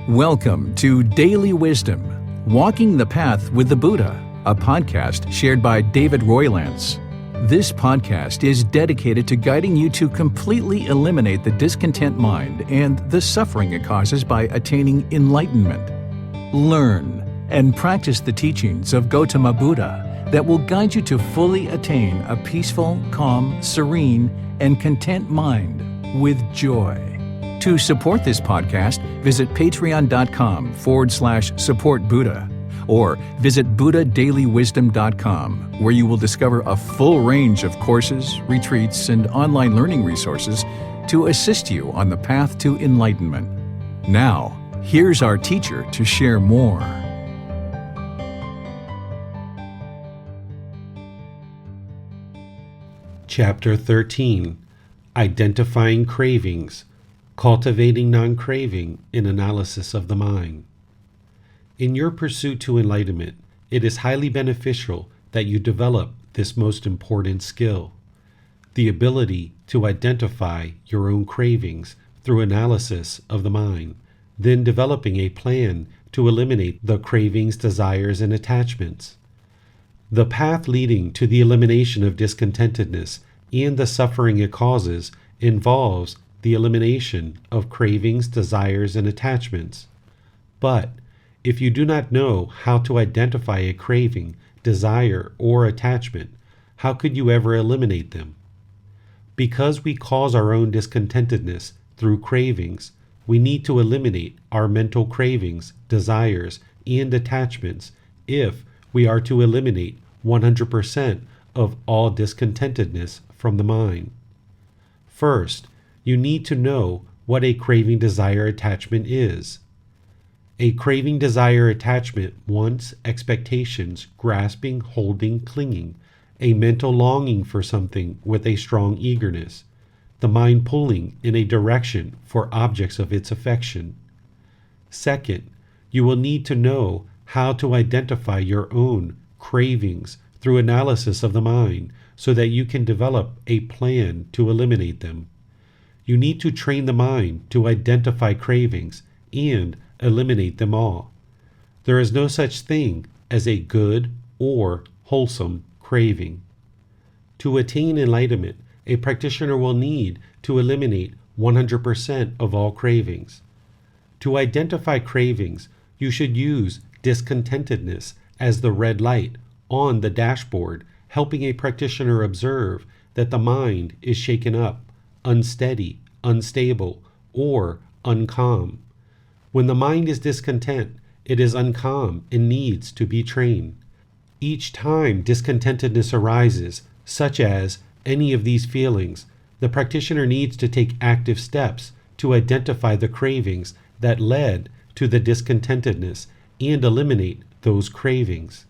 Welcome to Daily Wisdom, Walking the Path with the Buddha, a podcast shared by David Roylance. This podcast is dedicated to guiding you to completely eliminate the discontent mind and the suffering it causes by attaining enlightenment. Learn and practice the teachings of Gotama Buddha that will guide you to fully attain a peaceful, calm, serene, and content mind with joy. To support this podcast, visit patreon.com/support Buddha or visit buddhadailywisdom.com, where you will discover a full range of courses, retreats, and online learning resources to assist you on the path to enlightenment. Now, here's our teacher to share more. Chapter 13. Identifying Cravings. Cultivating Non-Craving in Analysis of the Mind. In your pursuit to enlightenment, it is highly beneficial that you develop this most important skill, the ability to identify your own cravings through analysis of the mind, then developing a plan to eliminate the cravings, desires, and attachments. The path leading to the elimination of discontentedness and the suffering it causes involves the elimination of cravings, desires, and attachments. But if you do not know how to identify a craving, desire, or attachment, how could you ever eliminate them? Because we cause our own discontentedness through cravings, we need to eliminate our mental cravings, desires, and attachments if we are to eliminate 100% of all discontentedness from the mind. First, you need to know what a craving, desire, attachment is. A craving, desire, attachment wants, expectations, grasping, holding, clinging, a mental longing for something with a strong eagerness, the mind pulling in a direction for objects of its affection. Second, you will need to know how to identify your own cravings through analysis of the mind so that you can develop a plan to eliminate them. You need to train the mind to identify cravings and eliminate them all. There is no such thing as a good or wholesome craving. To attain enlightenment, a practitioner will need to eliminate 100% of all cravings. To identify cravings, you should use discontentedness as the red light on the dashboard, helping a practitioner observe that the mind is shaken up, unsteady, unstable, or uncalm. When the mind is discontent, it is uncalm and needs to be trained. Each time discontentedness arises, such as any of these feelings, the practitioner needs to take active steps to identify the cravings that led to the discontentedness and eliminate those cravings.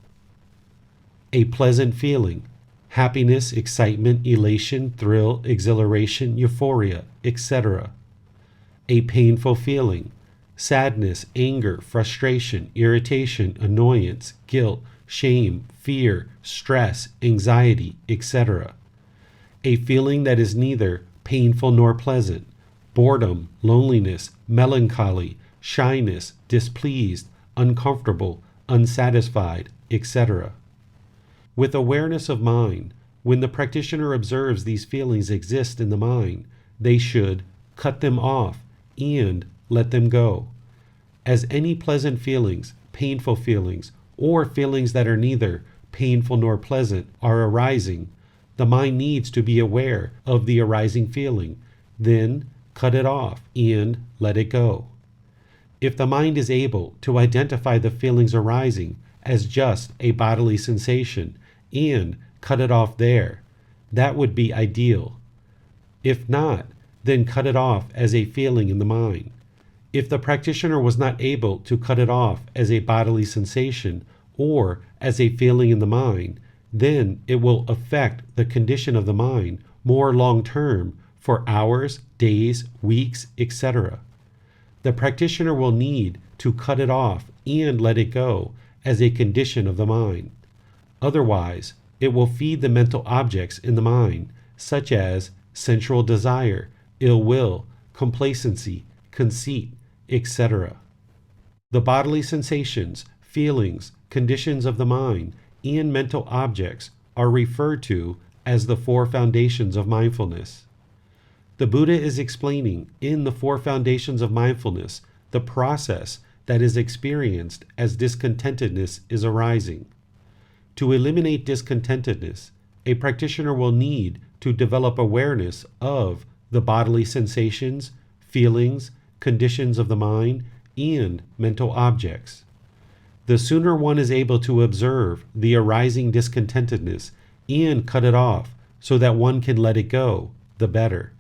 A pleasant feeling. Happiness, excitement, elation, thrill, exhilaration, euphoria, etc. A painful feeling. Sadness, anger, frustration, irritation, annoyance, guilt, shame, fear, stress, anxiety, etc. A feeling that is neither painful nor pleasant. Boredom, loneliness, melancholy, shyness, displeased, uncomfortable, unsatisfied, etc. With awareness of mind, when the practitioner observes these feelings exist in the mind, they should cut them off and let them go. As any pleasant feelings, painful feelings, or feelings that are neither painful nor pleasant are arising, the mind needs to be aware of the arising feeling, then cut it off and let it go. If the mind is able to identify the feelings arising as just a bodily sensation and cut it off there, that would be ideal. If not, then cut it off as a feeling in the mind. If the practitioner was not able to cut it off as a bodily sensation or as a feeling in the mind, then it will affect the condition of the mind more long-term for hours, days, weeks, etc. The practitioner will need to cut it off and let it go as a condition of the mind. Otherwise, it will feed the mental objects in the mind, such as sensual desire, ill will, complacency, conceit, etc. The bodily sensations, feelings, conditions of the mind, and mental objects are referred to as the four foundations of mindfulness. The Buddha is explaining in the four foundations of mindfulness the process that is experienced as discontentedness is arising. To eliminate discontentedness, a practitioner will need to develop awareness of the bodily sensations, feelings, conditions of the mind, and mental objects. The sooner one is able to observe the arising discontentedness and cut it off so that one can let it go, the better.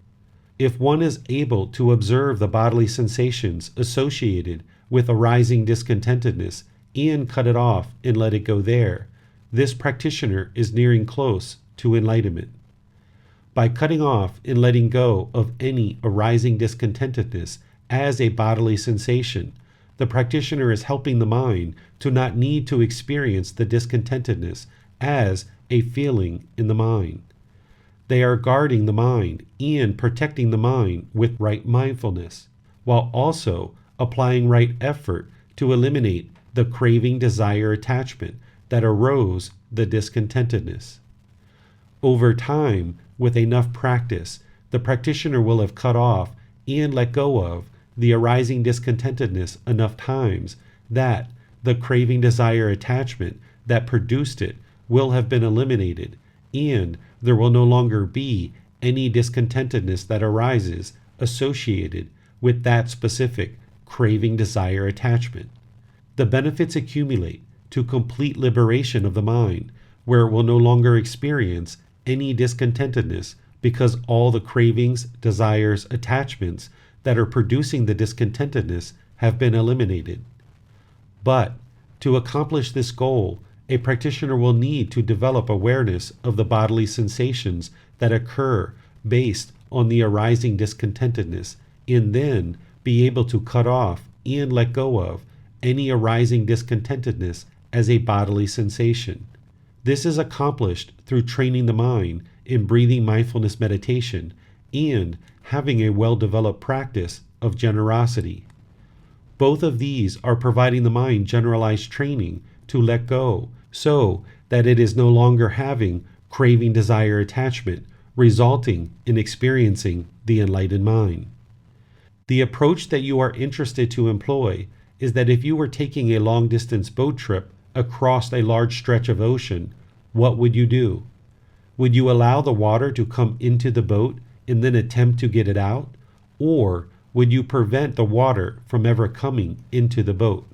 If one is able to observe the bodily sensations associated with arising discontentedness and cut it off and let it go there, this practitioner is nearing close to enlightenment. By cutting off and letting go of any arising discontentedness as a bodily sensation, the practitioner is helping the mind to not need to experience the discontentedness as a feeling in the mind. They are guarding the mind and protecting the mind with right mindfulness, while also applying right effort to eliminate the craving, desire, attachment that arose the discontentedness. Over time, with enough practice, the practitioner will have cut off and let go of the arising discontentedness enough times that the craving, desire, attachment that produced it will have been eliminated, and there will no longer be any discontentedness that arises associated with that specific craving, desire, attachment. The benefits accumulate to complete liberation of the mind, where it will no longer experience any discontentedness because all the cravings, desires, attachments that are producing the discontentedness have been eliminated. But to accomplish this goal, a practitioner will need to develop awareness of the bodily sensations that occur based on the arising discontentedness, and then be able to cut off and let go of any arising discontentedness as a bodily sensation. This is accomplished through training the mind in breathing mindfulness meditation and having a well-developed practice of generosity. Both of these are providing the mind generalized training to let go so that it is no longer having craving, desire, attachment, resulting in experiencing the enlightened mind. The approach that you are interested to employ is that if you were taking a long-distance boat trip across a large stretch of ocean, what would you do? Would you allow the water to come into the boat and then attempt to get it out? Or would you prevent the water from ever coming into the boat?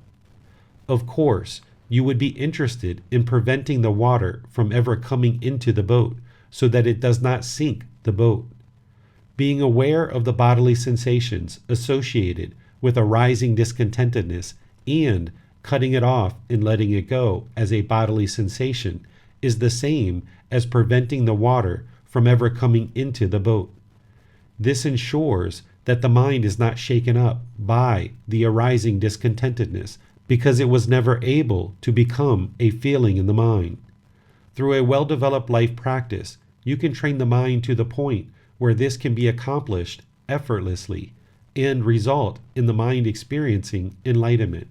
Of course, you would be interested in preventing the water from ever coming into the boat so that it does not sink the boat. Being aware of the bodily sensations associated with arising discontentedness and cutting it off and letting it go as a bodily sensation is the same as preventing the water from ever coming into the boat. This ensures that the mind is not shaken up by the arising discontentedness because it was never able to become a feeling in the mind. Through a well-developed life practice, you can train the mind to the point where this can be accomplished effortlessly and result in the mind experiencing enlightenment.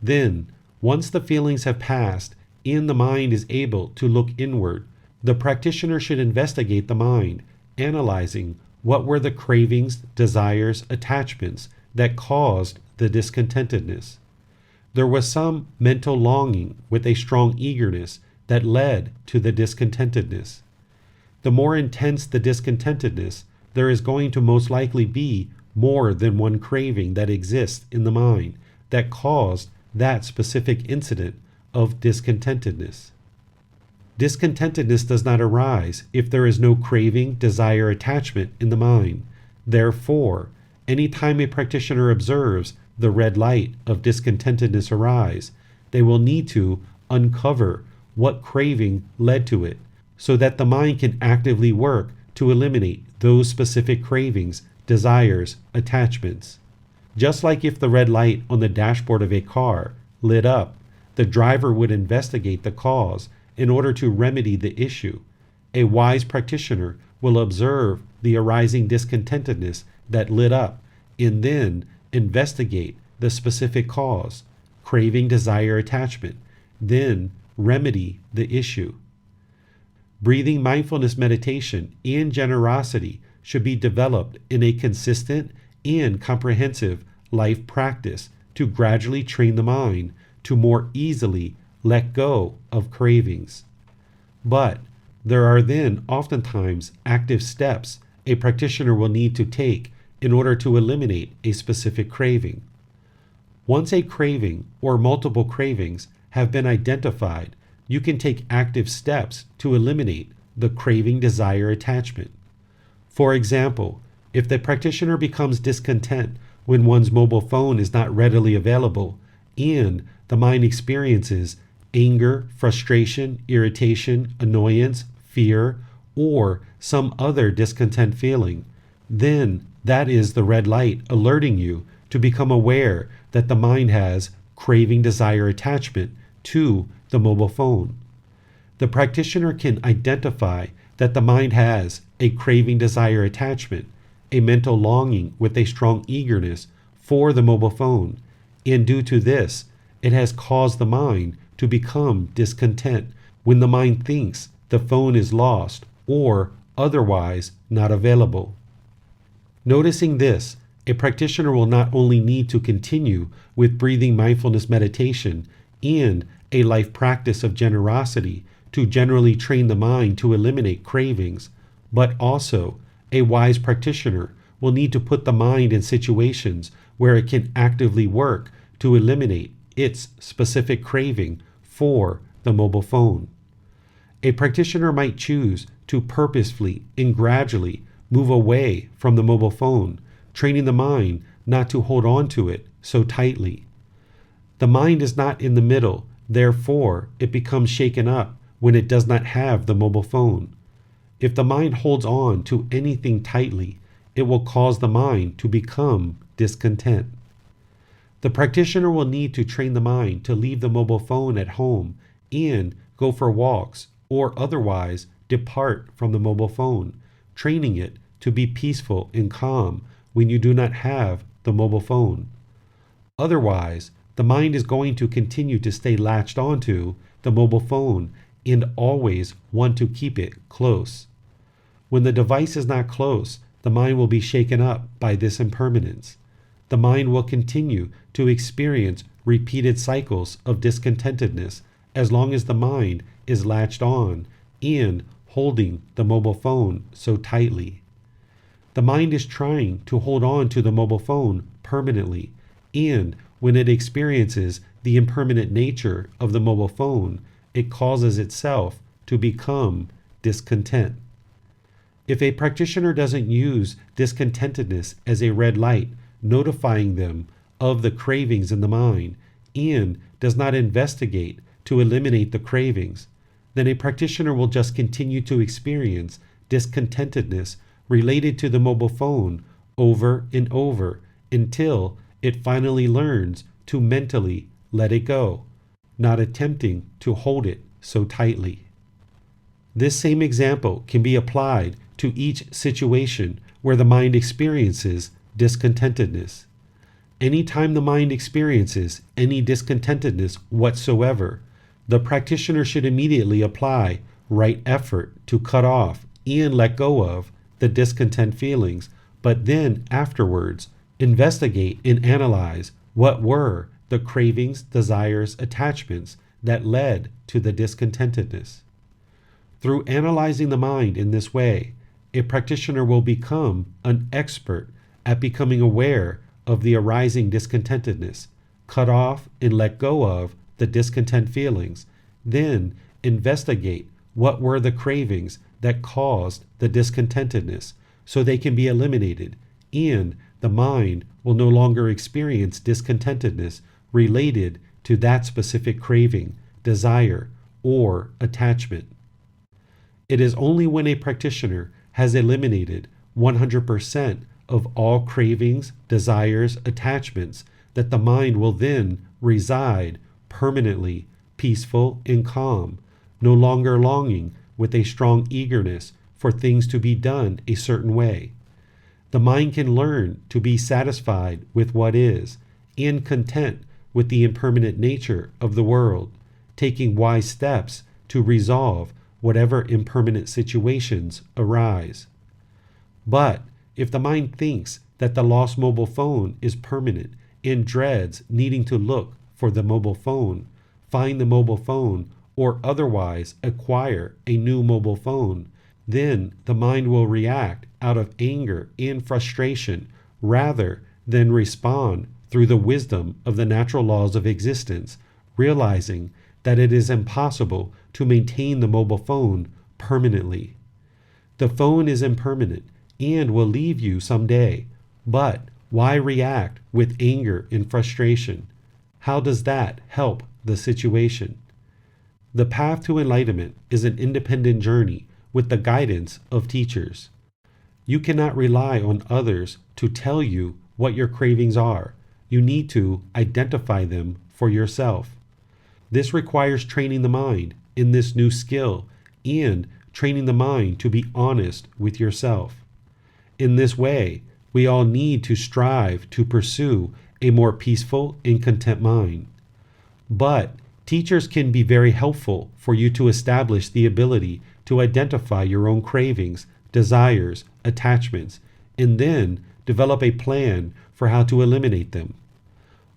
Then, once the feelings have passed and the mind is able to look inward, the practitioner should investigate the mind, analyzing what were the cravings, desires, attachments that caused the discontentedness. There was some mental longing with a strong eagerness that led to the discontentedness. The more intense the discontentedness, there is going to most likely be more than one craving that exists in the mind that caused that specific incident of discontentedness. Discontentedness does not arise if there is no craving, desire, attachment in the mind. Therefore, any time a practitioner observes the red light of discontentedness arise, they will need to uncover what craving led to it so that the mind can actively work to eliminate those specific cravings, desires, attachments. Just like if the red light on the dashboard of a car lit up, the driver would investigate the cause in order to remedy the issue. A wise practitioner will observe the arising discontentedness that lit up and then investigate the specific cause, craving, desire, attachment, then remedy the issue. Breathing mindfulness meditation and generosity should be developed in a consistent and comprehensive life practice to gradually train the mind to more easily let go of cravings. But there are then oftentimes active steps a practitioner will need to take in order to eliminate a specific craving. Once a craving or multiple cravings have been identified, you can take active steps to eliminate the craving, desire, attachment. For example, if the practitioner becomes discontent when one's mobile phone is not readily available and the mind experiences anger, frustration, irritation, annoyance, fear, or some other discontent feeling, then that is the red light alerting you to become aware that the mind has craving, desire, attachment to the mobile phone. The practitioner can identify that the mind has a craving, desire, attachment, a mental longing with a strong eagerness for the mobile phone, and due to this, it has caused the mind to become discontent when the mind thinks the phone is lost or otherwise not available. Noticing this, a practitioner will not only need to continue with breathing mindfulness meditation and a life practice of generosity to generally train the mind to eliminate cravings, but also a wise practitioner will need to put the mind in situations where it can actively work to eliminate its specific craving for the mobile phone. A practitioner might choose to purposefully and gradually move away from the mobile phone, training the mind not to hold on to it so tightly. The mind is not in the middle, therefore it becomes shaken up when it does not have the mobile phone. If the mind holds on to anything tightly, it will cause the mind to become discontent. The practitioner will need to train the mind to leave the mobile phone at home and go for walks or otherwise depart from the mobile phone, training it to be peaceful and calm when you do not have the mobile phone. Otherwise, the mind is going to continue to stay latched onto the mobile phone and always want to keep it close. When the device is not close, the mind will be shaken up by this impermanence. The mind will continue to experience repeated cycles of discontentedness as long as the mind is latched on and holding the mobile phone so tightly. The mind is trying to hold on to the mobile phone permanently, and when it experiences the impermanent nature of the mobile phone, it causes itself to become discontent. If a practitioner doesn't use discontentedness as a red light, notifying them of the cravings in the mind, and does not investigate to eliminate the cravings, then a practitioner will just continue to experience discontentedness related to the mobile phone over and over until it finally learns to mentally let it go, not attempting to hold it so tightly. This same example can be applied to each situation where the mind experiences discontentedness. Anytime the mind experiences any discontentedness whatsoever, the practitioner should immediately apply right effort to cut off and let go of the discontent feelings, but then afterwards investigate and analyze what were the cravings, desires, attachments that led to the discontentedness. Through analyzing the mind in this way, a practitioner will become an expert at becoming aware of the arising discontentedness, cut off and let go of the discontent feelings, then investigate what were the cravings that caused the discontentedness so they can be eliminated, and the mind will no longer experience discontentedness related to that specific craving, desire, or attachment. It is only when a practitioner has eliminated 100% of all cravings, desires, attachments that the mind will then reside permanently peaceful and calm, no longer longing with a strong eagerness for things to be done a certain way. The mind can learn to be satisfied with what is, and content with the impermanent nature of the world, taking wise steps to resolve whatever impermanent situations arise. But if the mind thinks that the lost mobile phone is permanent and dreads needing to look for the mobile phone, find the mobile phone, or otherwise acquire a new mobile phone, then the mind will react out of anger and frustration rather than respond through the wisdom of the natural laws of existence, realizing that it is impossible to maintain the mobile phone permanently. The phone is impermanent and will leave you someday, but why react with anger and frustration? How does that help the situation? The path to enlightenment is an independent journey with the guidance of teachers. You cannot rely on others to tell you what your cravings are. You need to identify them for yourself. This requires training the mind in this new skill and training the mind to be honest with yourself. In this way, we all need to strive to pursue a more peaceful and content mind. But teachers can be very helpful for you to establish the ability to identify your own cravings, desires, attachments, and then develop a plan for how to eliminate them.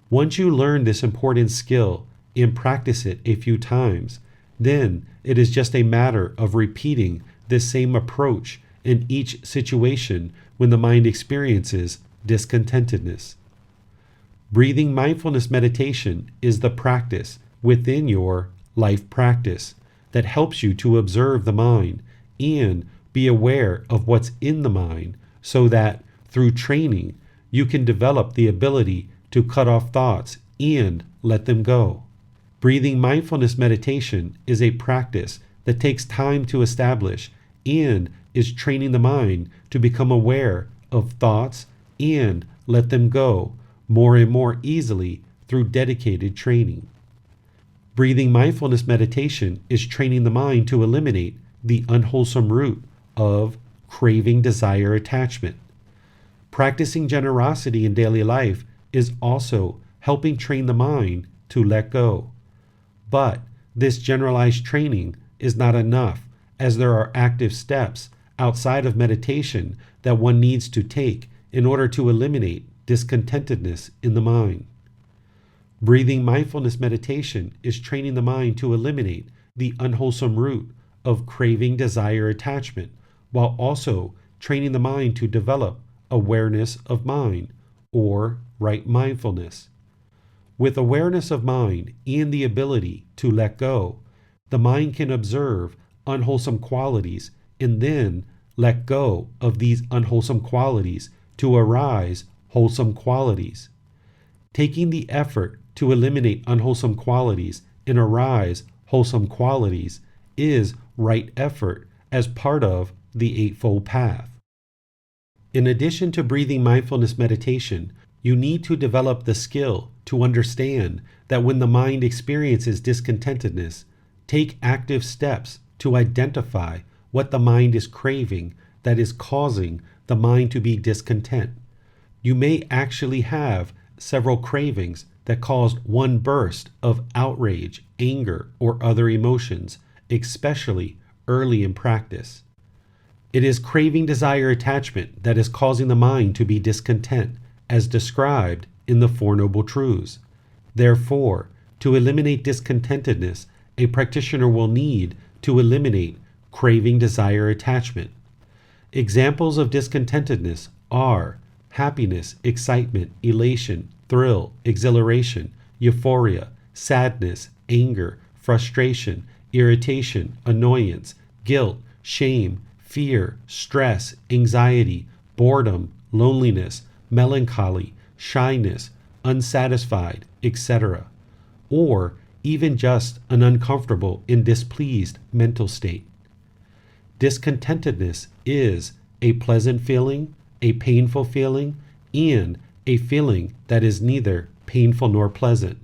Once you learn this important skill and practice it a few times, then it is just a matter of repeating this same approach in each situation when the mind experiences discontentedness. Breathing mindfulness meditation is the practice within your life practice that helps you to observe the mind and be aware of what's in the mind so that through training you can develop the ability to cut off thoughts and let them go. Breathing mindfulness meditation is a practice that takes time to establish and is training the mind to become aware of thoughts and let them go more and more easily through dedicated training. Breathing mindfulness meditation is training the mind to eliminate the unwholesome root of craving, desire, attachment. Practicing generosity in daily life is also helping train the mind to let go. But this generalized training is not enough, as there are active steps outside of meditation that one needs to take in order to eliminate discontentedness in the mind. Breathing mindfulness meditation is training the mind to eliminate the unwholesome root of craving, desire, attachment, while also training the mind to develop awareness of mind, or right mindfulness. With awareness of mind and the ability to let go, the mind can observe unwholesome qualities and then let go of these unwholesome qualities to arise wholesome qualities. Taking the effort to eliminate unwholesome qualities and arise wholesome qualities is right effort as part of the Eightfold Path. In addition to breathing mindfulness meditation, you need to develop the skill to understand that when the mind experiences discontentedness, take active steps to identify what the mind is craving that is causing the mind to be discontent. You may actually have several cravings that caused one burst of outrage, anger, or other emotions, especially early in practice. It is craving, desire, attachment that is causing the mind to be discontent, as described in the Four Noble Truths. Therefore, to eliminate discontentedness, a practitioner will need to eliminate craving, desire, attachment. Examples of discontentedness are happiness, excitement, elation, thrill, exhilaration, euphoria, sadness, anger, frustration, irritation, annoyance, guilt, shame, fear, stress, anxiety, boredom, loneliness, melancholy, shyness, unsatisfied, etc., or even just an uncomfortable and displeased mental state. Discontentedness is a pleasant feeling, a painful feeling, and a feeling that is neither painful nor pleasant.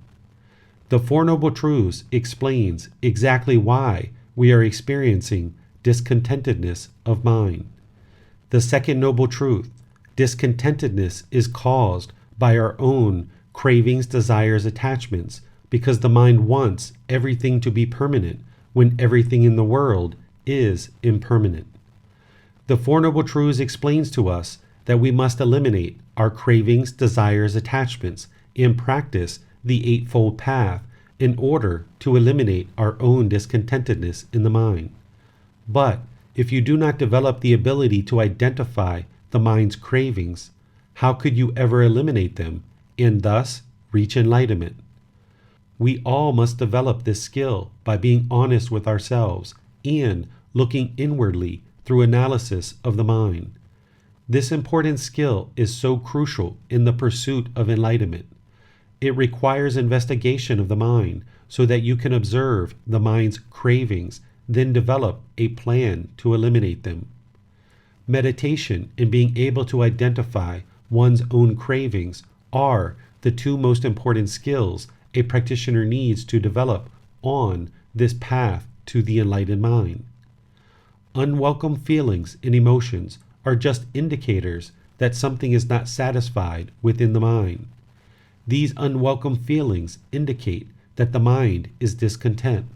The Four Noble Truths explains exactly why we are experiencing discontentedness of mind. The second Noble Truth, discontentedness is caused by our own cravings, desires, attachments, because the mind wants everything to be permanent when everything in the world is impermanent. The Four Noble Truths explains to us that we must eliminate our cravings, desires, attachments, and practice the Eightfold Path in order to eliminate our own discontentedness in the mind. But if you do not develop the ability to identify the mind's cravings, how could you ever eliminate them and thus reach enlightenment? We all must develop this skill by being honest with ourselves and looking inwardly through analysis of the mind. This important skill is so crucial in the pursuit of enlightenment. It requires investigation of the mind so that you can observe the mind's cravings, then develop a plan to eliminate them. Meditation and being able to identify one's own cravings are the two most important skills a practitioner needs to develop on this path to the enlightened mind. Unwelcome feelings and emotions are just indicators that something is not satisfied within the mind. These unwelcome feelings indicate that the mind is discontent.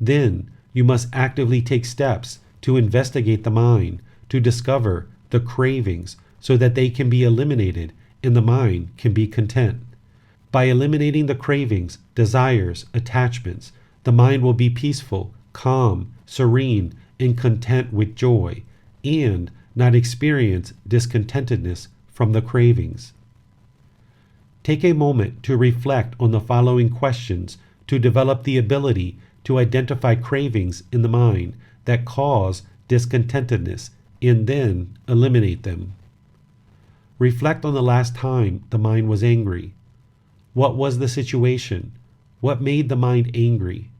Then you must actively take steps to investigate the mind to discover the cravings so that they can be eliminated and the mind can be content. By eliminating the cravings, desires, attachments, the mind will be peaceful, calm, serene, and content with joy, and not experience discontentedness from the cravings. Take a moment to reflect on the following questions to develop the ability to identify cravings in the mind that cause discontentedness and then eliminate them. Reflect on the last time the mind was angry. What was the situation? What made the mind angry?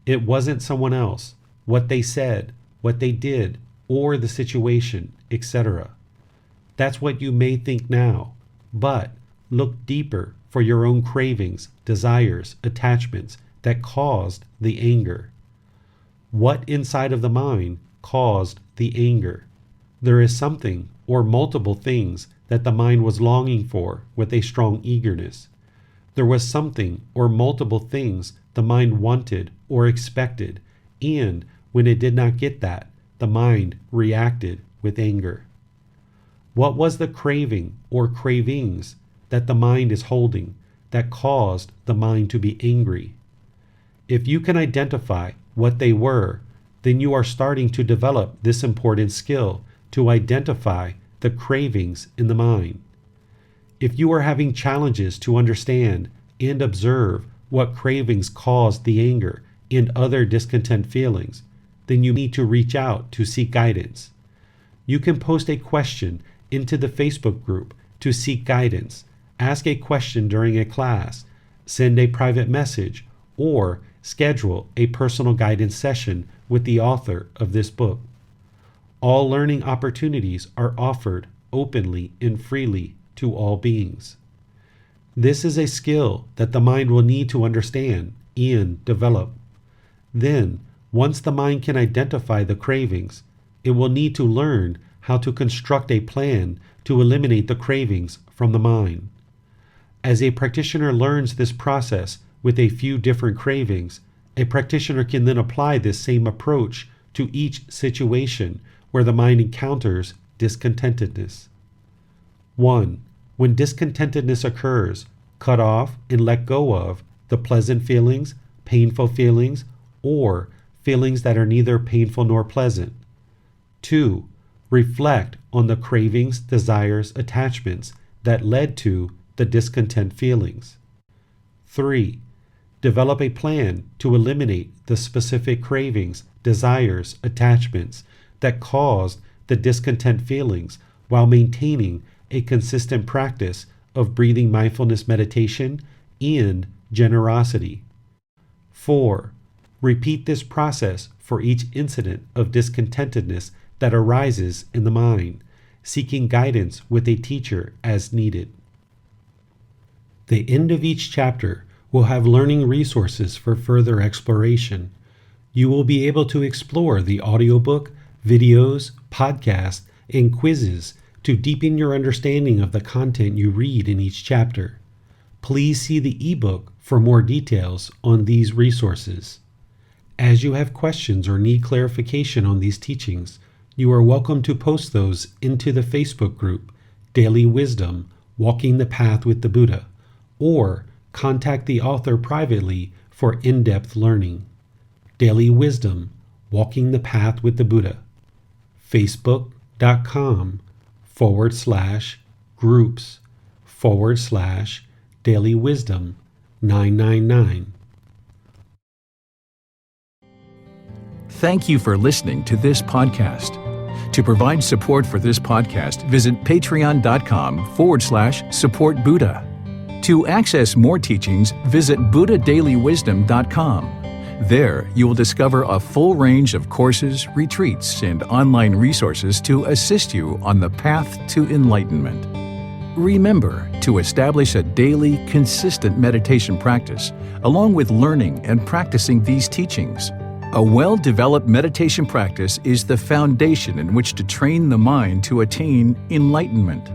It wasn't someone else, what they said, what they did, or the situation, etc. That's what you may think now, but look deeper for your own cravings, desires, attachments that caused the anger. What inside of the mind caused the anger? There is something or multiple things that the mind was longing for with a strong eagerness. There was something or multiple things the mind wanted or expected, and when it did not get that, the mind reacted with anger. What was the craving or cravings that the mind is holding that caused the mind to be angry? If you can identify what they were, then you are starting to develop this important skill to identify the cravings in the mind. If you are having challenges to understand and observe what cravings caused the anger and other discontent feelings, then you need to reach out to seek guidance. You can post a question into the Facebook group to seek guidance, ask a question during a class, send a private message, or schedule a personal guidance session with the author of this book. All learning opportunities are offered openly and freely to all beings. This is a skill that the mind will need to understand and develop. Then, once the mind can identify the cravings, it will need to learn how to construct a plan to eliminate the cravings from the mind. As a practitioner learns this process with a few different cravings, a practitioner can then apply this same approach to each situation where the mind encounters discontentedness. 1. When discontentedness occurs, cut off and let go of the pleasant feelings, painful feelings, or feelings that are neither painful nor pleasant. 2. Reflect on the cravings, desires, attachments that led to the discontent feelings. 3. Develop a plan to eliminate the specific cravings, desires, attachments that caused the discontent feelings while maintaining a consistent practice of breathing mindfulness meditation and generosity. 4. Repeat this process for each incident of discontentedness that arises in the mind, seeking guidance with a teacher as needed. The end of each chapter will have learning resources for further exploration. You will be able to explore the audiobook, videos, podcasts, and quizzes to deepen your understanding of the content you read in each chapter. Please see the ebook for more details on these resources. As you have questions or need clarification on these teachings, you are welcome to post those into the Facebook group, Daily Wisdom, Walking the Path with the Buddha, or contact the author privately for in-depth learning. Daily Wisdom, Walking the Path with the Buddha. Facebook.com/groups/Daily Wisdom 999. Thank you for listening to this podcast. To provide support for this podcast, visit patreon.com/support Buddha. To access more teachings, visit buddhadailywisdom.com. There, you will discover a full range of courses, retreats, and online resources to assist you on the path to enlightenment. Remember to establish a daily, consistent meditation practice, along with learning and practicing these teachings. A well-developed meditation practice is the foundation in which to train the mind to attain enlightenment.